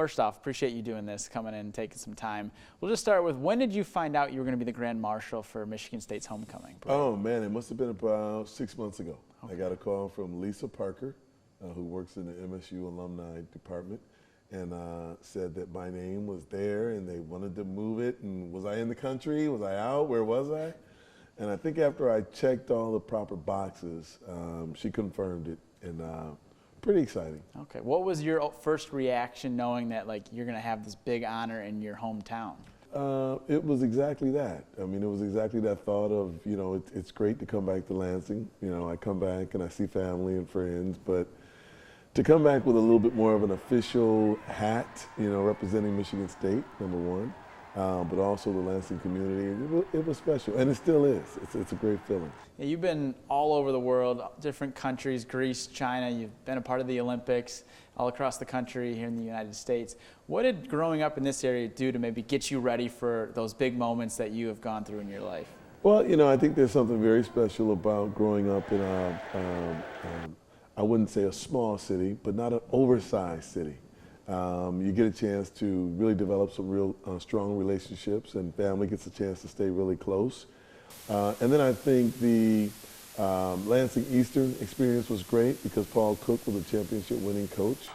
First off, appreciate you doing this, coming in and taking some time. We'll just start with, when did you find out you were going to be the Grand Marshal for Michigan State's homecoming parade? Oh, man, it must have been about 6 months ago. Okay. I got a call from Lisa Parker, who works in the MSU alumni department, and said that my name was there and they wanted to move it. And was I in the country? Was I out? Where was I? And I think after I checked all the proper boxes, she confirmed it, and pretty exciting. Okay. What was your first reaction knowing that you're going to have this big honor in your hometown? It was exactly that. I mean, it was exactly that thought of, it's great to come back to Lansing. I come back and I see family and friends, but to come back with a little bit more of an official hat, representing Michigan State, number one, but also the Lansing community, it was special, and it still is. It's a great feeling. Yeah, you've been all over the world, different countries, Greece, China. You've been a part of the Olympics all across the country here in the United States. What did growing up in this area do to maybe get you ready for those big moments that you have gone through in your life? Well, I think there's something very special about growing up in I wouldn't say a small city, but not an oversized city. You get a chance to really develop some real strong relationships, and family gets a chance to stay really close. And then I think the Lansing Eastern experience was great because Paul Cook was a championship-winning coach.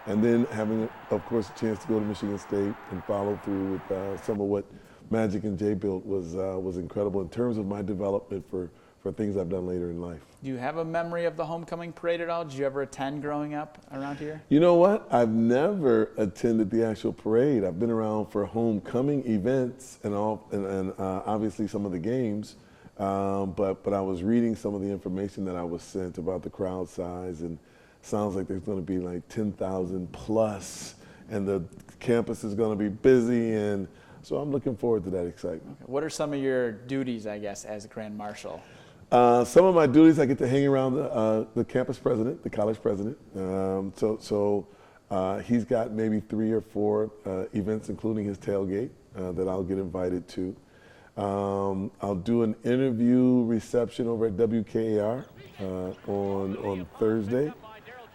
And then having, of course, a chance to go to Michigan State and follow through with some of what Magic and Jay built was incredible in terms of my development for things I've done later in life. Do you have a memory of the homecoming parade at all? Did you ever attend growing up around here? You know what? I've never attended the actual parade. I've been around for homecoming events and obviously some of the games, but I was reading some of the information that I was sent about the crowd size, and sounds like there's going to be like 10,000 plus, and the campus is going to be busy, and so I'm looking forward to that excitement. Okay. What are some of your duties, I guess, as Grand Marshal? Some of my duties, I get to hang around the campus president, the college president. So he's got maybe 3 or 4 events, including his tailgate, that I'll get invited to. I'll do an interview reception over at WKAR on Thursday.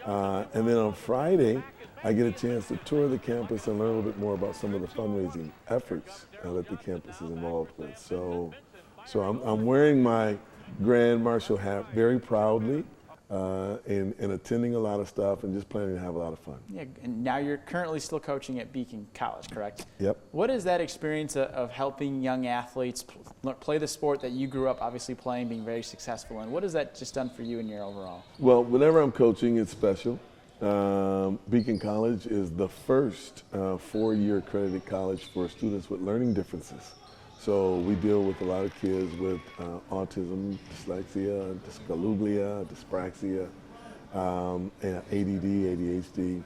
And then on Friday, I get a chance to tour the campus and learn a little bit more about some of the fundraising efforts that the campus is involved with. So I'm wearing my Grand Marshal hat very proudly, and attending a lot of stuff and just planning to have a lot of fun. Yeah, and now you're currently still coaching at Beacon College, correct? Yep. What is that experience of helping young athletes play the sport that you grew up obviously playing, being very successful in? What has that just done for you in your overall? Well, whenever I'm coaching, it's special. Beacon College is the first 4-year accredited college for students with learning differences. So we deal with a lot of kids with autism, dyslexia, dyscalculia, dyspraxia, and ADD, ADHD.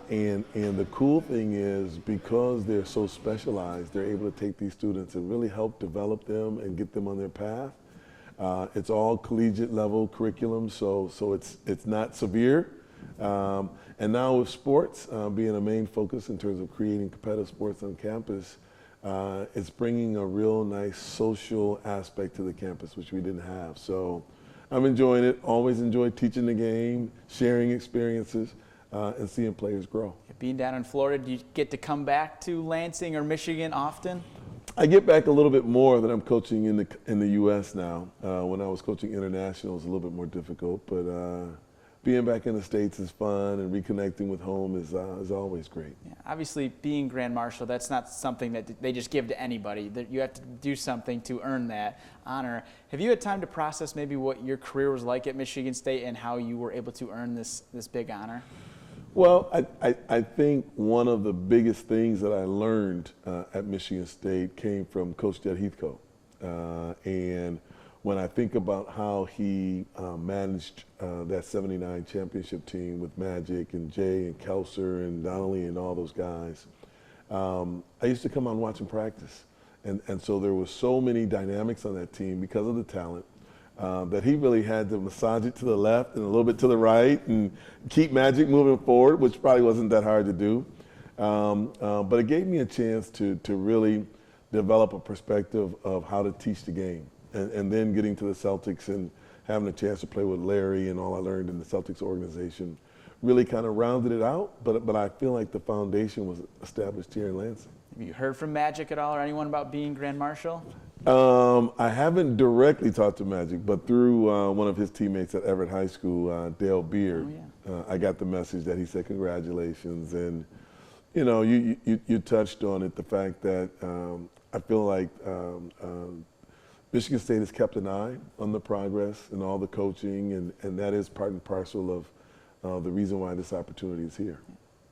And the cool thing is, because they're so specialized, they're able to take these students and really help develop them and get them on their path. It's all collegiate level curriculum, so it's not severe. And now with sports being a main focus in terms of creating competitive sports on campus, it's bringing a real nice social aspect to the campus, which we didn't have. So I'm enjoying it. Always enjoy teaching the game, sharing experiences, and seeing players grow. Being down in Florida, do you get to come back to Lansing or Michigan often? I get back a little bit more that I'm coaching in the U.S. now. When I was coaching international, it was a little bit more difficult, but being back in the States is fun, and reconnecting with home is always great. Yeah, obviously, being Grand Marshal, that's not something that they just give to anybody. You have to do something to earn that honor. Have you had time to process maybe what your career was like at Michigan State and how you were able to earn this big honor? Well, I think one of the biggest things that I learned at Michigan State came from Coach Jed Heathcote. And when I think about how he managed that '79 championship team with Magic and Jay and Kelser and Donnelly and all those guys, I used to come on watching practice. And so there was so many dynamics on that team because of the talent that he really had to massage it to the left and a little bit to the right and keep Magic moving forward, which probably wasn't that hard to do. But it gave me a chance to really develop a perspective of how to teach the game. And then getting to the Celtics and having a chance to play with Larry and all I learned in the Celtics organization really kind of rounded it out, but I feel like the foundation was established here in Lansing. Have you heard from Magic at all or anyone about being Grand Marshal? I haven't directly talked to Magic, but through one of his teammates at Everett High School, Dale Beard, I got the message that he said congratulations. And, you know, you touched on it, the fact that I feel like Michigan State has kept an eye on the progress and all the coaching, and that is part and parcel of the reason why this opportunity is here.